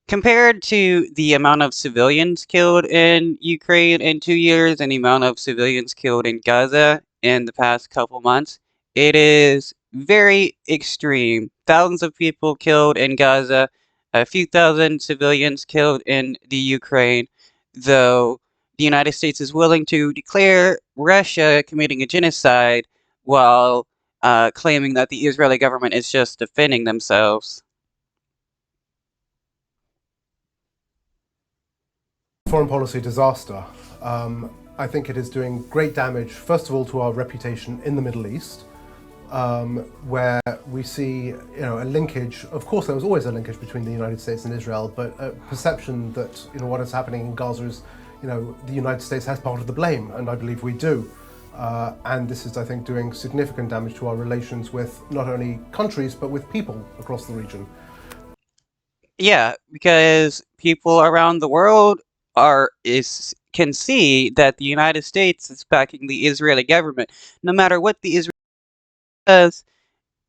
Compared to the amount of civilians killed in Ukraine in 2 years and the amount of civilians killed in Gaza in the past couple months, it is very extreme. Thousands of people killed in Gaza, a few thousand civilians killed in the Ukraine, though the United States is willing to declare Russia committing a genocide while claiming that the Israeli government is just defending themselves. Foreign policy disaster. I think it is doing great damage, first of all, to our reputation in the Middle East, where we see, a linkage. Of course, there was always a linkage between the United States and Israel, but a perception that what is happening in Gaza is, the United States has part of the blame, and I believe we do. And this is, I think, doing significant damage to our relations with not only countries but with people across the region. Yeah, because people around the world can see that the United States is backing the Israeli government, no matter what the Israel does,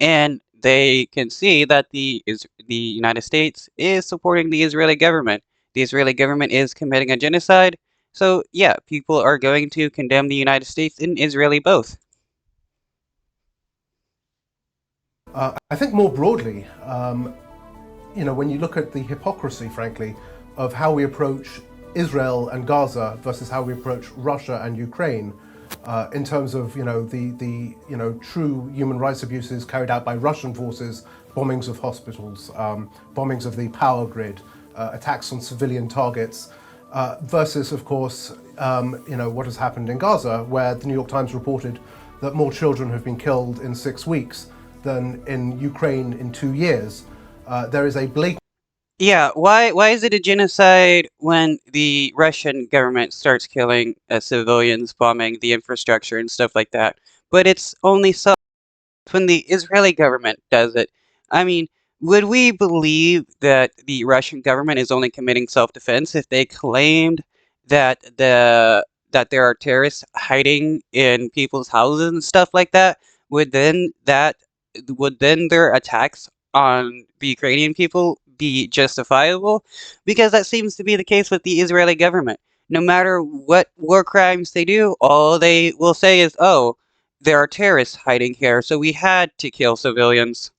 and they can see that the United States is supporting the Israeli government. The Israeli government is committing a genocide. So yeah, people are going to condemn the United States and Israeli both. I think more broadly, when you look at the hypocrisy, frankly, of how we approach Israel and Gaza versus how we approach Russia and Ukraine, in terms of the true human rights abuses carried out by Russian forces, bombings of hospitals, bombings of the power grid, attacks on civilian targets, versus, of course, what has happened in Gaza, where the New York Times reported that more children have been killed in 6 weeks than in Ukraine in 2 years. There is a blatant. Yeah, why is it a genocide when the Russian government starts killing civilians, bombing the infrastructure and stuff like that? But it's only so when the Israeli government does it. I mean, would we believe that the Russian government is only committing self-defense if they claimed that there are terrorists hiding in people's houses and stuff like that? Would then that would then their attacks on the Ukrainian people be justifiable? Because that seems to be the case with the Israeli government. No matter what war crimes they do, all they will say is, "Oh, there are terrorists hiding here, so we had to kill civilians."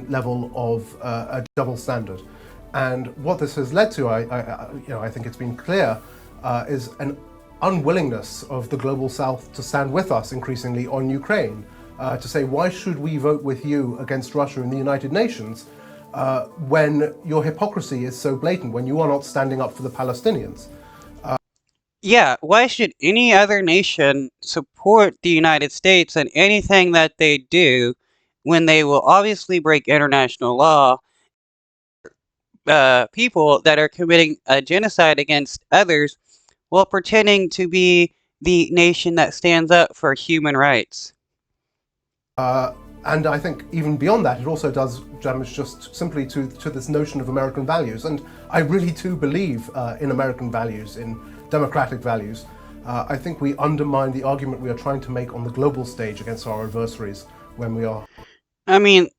Level of a double standard. And what this has led to, I think it's been clear, is an unwillingness of the global South to stand with us increasingly on Ukraine, to say, why should we vote with you against Russia in the United Nations when your hypocrisy is so blatant, when you are not standing up for the Palestinians? Yeah, why should any other nation support the United States in anything that they do when they will obviously break international law? People that are committing a genocide against others while pretending to be the nation that stands up for human rights. And I think even beyond that, it also does damage just simply to this notion of American values. And I really do believe in American values, in democratic values. I think we undermine the argument we are trying to make on the global stage against our adversaries when we are. I mean,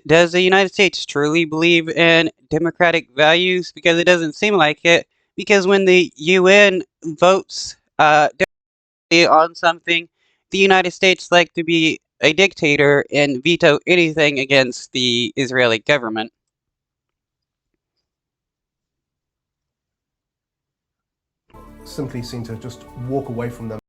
does the United States truly believe in democratic values? Because it doesn't seem like it. Because when the UN votes on something, the United States like to be a dictator and veto anything against the Israeli government. Simply seem to just walk away from them.